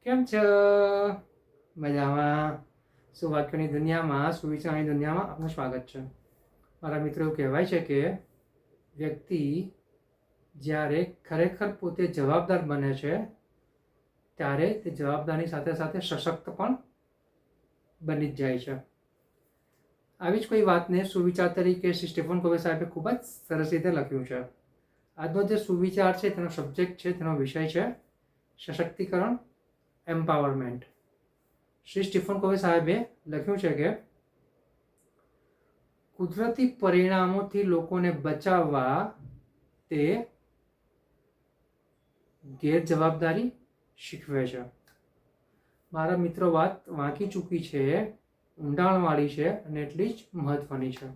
કેમ છો? મજામાં? સુવાક્યોની દુનિયામાં, સુવિચારની દુનિયામાં આપનું સ્વાગત છે. મારા મિત્રો, એવું કહેવાય છે કે વ્યક્તિ જ્યારે ખરેખર પોતે જવાબદાર બને છે ત્યારે તે જવાબદારની સાથે સાથે સશક્ત પણ બની જ જાય છે. આવી જ કોઈ વાતને સુવિચાર તરીકે શ્રી સ્ટીફન કોવે સાહેબે ખૂબ જ સરસ રીતે લખ્યું છે. આજનો જે સુવિચાર છે તેનો સબ્જેક્ટ છે, તેનો વિષય છે સશક્તિકરણ, એમ્પાવરમેન્ટ. શ્રી સ્ટીફન કોવે સાહેબે લખ્યું છે કે કુદરતી પરિણામોથી લોકોને બચાવવા તે ગેરજવાબદારી શીખવે છે. મારા મિત્રો, વાત વાંકી ચૂકી છે, ઊંડાણવાળી છે અને એટલી જ મહત્વની છે.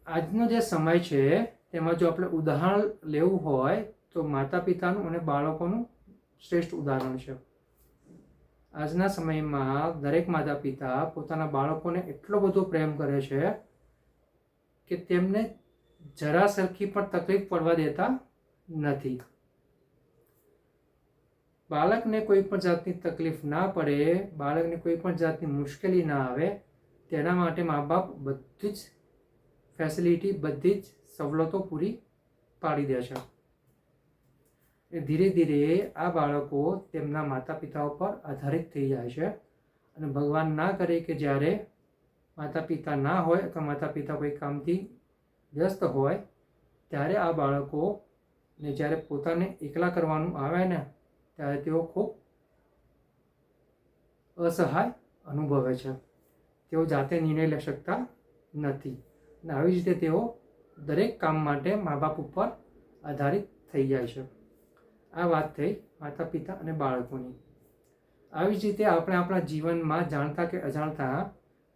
આજનો જે સમય છે તેમાં જો આપણે ઉદાહરણ લેવું હોય તો માતા પિતાનું અને બાળકોનું શ્રેષ્ઠ ઉદાહરણ છે. આજના સમયમાં દરેક માતા પિતા પોતાના બાળકોને એટલો બધો પ્રેમ કરે છે કે તેમને જરા સરખી પણ તકલીફ પડવા દેતા નથી. બાળકને કોઈ પણ જાતની તકલીફ ના પડે, બાળકને કોઈ પણ જાતની મુશ્કેલી ના આવે, તેના માટે મા બાપ બધી જ ફેસિલિટી, બધી જ સવલતો પૂરી પાડી દે છે. ધીરે ધીરે આ બાળકો તેમના માતા પિતા ઉપર આધારિત થઈ જાય છે અને ભગવાન ના કરે કે જ્યારે માતા પિતા ના હોય અથવા માતા પિતા કોઈ કામથી વ્યસ્ત હોય ત્યારે આ બાળકોને જ્યારે પોતાને એકલા કરવાનું આવે ને ત્યારે તેઓ ખૂબ અસહાય અનુભવે છે. તેઓ જાતે નિર્ણય લઈ શકતા નથી અને આવી જ રીતે તેઓ દરેક કામ માટે મા બાપ ઉપર આધારિત થઈ જાય છે. આ વાત થઈ માતા પિતા અને બાળકોની. આવી જ રીતે આપણે આપણા જીવનમાં જાણતા કે અજાણતા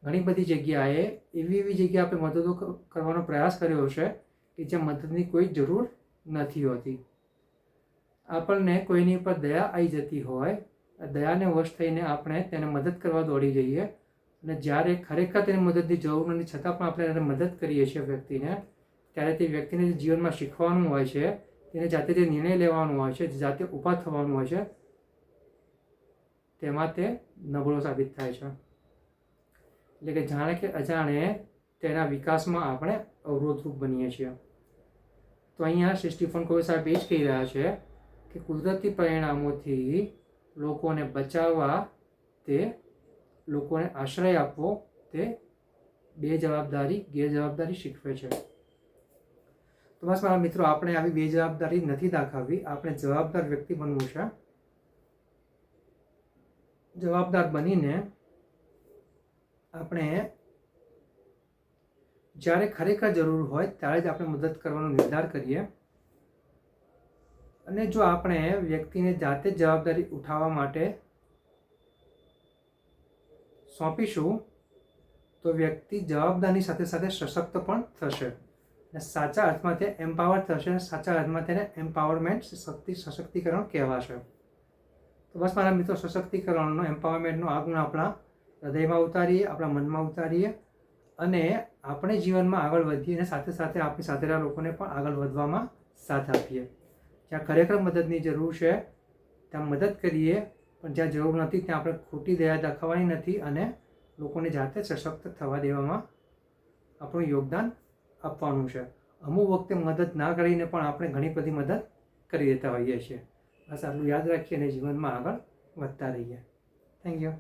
ઘણી બધી જગ્યાએ એવી જગ્યાએ આપણે મદદો કરવાનો પ્રયાસ કર્યો છે કે જ્યાં મદદની કોઈ જરૂર નથી હોતી. આપણને કોઈની પર દયા આવી જતી હોય, દયાને વશ થઈને આપણે તેને મદદ કરવા દોડી જઈએ અને જ્યારે ખરેખર તેને મદદની જરૂર નથી છતાં પણ આપણે એને મદદ કરીએ છીએ વ્યક્તિને, ત્યારે તે વ્યક્તિને જે જીવનમાં શીખવાનું હોય છે, તેને જાતે જે નિર્ણય લેવાનો હોય છે, જાતે ઊભા થવાનું હોય છે, તેમાં તે નબળો સાબિત થાય છે. એટલે કે જાણે કે અજાણે તેના વિકાસમાં આપણે અવરોધરૂપ બનીએ છીએ. તો અહીંયા શ્રી સ્ટીફન કોવે સાહેબ એ જ કહી રહ્યા છે કે કુદરતી પરિણામોથી લોકોને બચાવવા તે લોકોને આશ્રય આપવો તે ગેરજવાબદારી શીખવે છે. તો બસ મારા મિત્રો, આપણે આવી બેજવાબદારી નથી દાખવવી. આપણે જવાબદાર વ્યક્તિ બનવું છે. જવાબદાર બનીને આપણે જ્યારે ખરેખર જરૂર હોય ત્યારે જ આપણે મદદ કરવાનો નિર્ધાર કરીએ અને જો આપણે વ્યક્તિને જાતે જ જવાબદારી ઉઠાવવા માટે સોંપીશું તો વ્યક્તિ જવાબદારની સાથે સાથે સશક્ત પણ થશે અને સાચા અર્થમાં તે એમ્પાવર થશે અને સાચા અર્થમાં તેને એમ્પાવરમેન્ટ, સશક્તિકરણ કહેવાશે. તો બસ મારા મિત્રો, સશક્તિકરણનો, એમ્પાવરમેન્ટનો આ ગુણ આપણા હૃદયમાં ઉતારીએ, આપણા મનમાં ઉતારીએ અને આપણે જીવનમાં આગળ વધીએ અને સાથે સાથે આપણી સાથેના લોકોને પણ આગળ વધવામાં સાથ આપીએ. જ્યાં ખરેખર મદદની જરૂર છે ત્યાં મદદ કરીએ, પણ જ્યાં જરૂર નથી ત્યાં આપણે ખોટી દયા દાખવવાની નથી અને લોકોને જાતે સશક્ત થવા દેવામાં આપણું યોગદાન આપવાનું છે. અમુક વખતે મદદ ના કરીને પણ આપણે ઘણી બધી મદદ કરી દેતા હોઈએ છીએ. બસ આટલું યાદ રાખીએ અને જીવનમાં આગળ વધતા રહીએ. Thank you.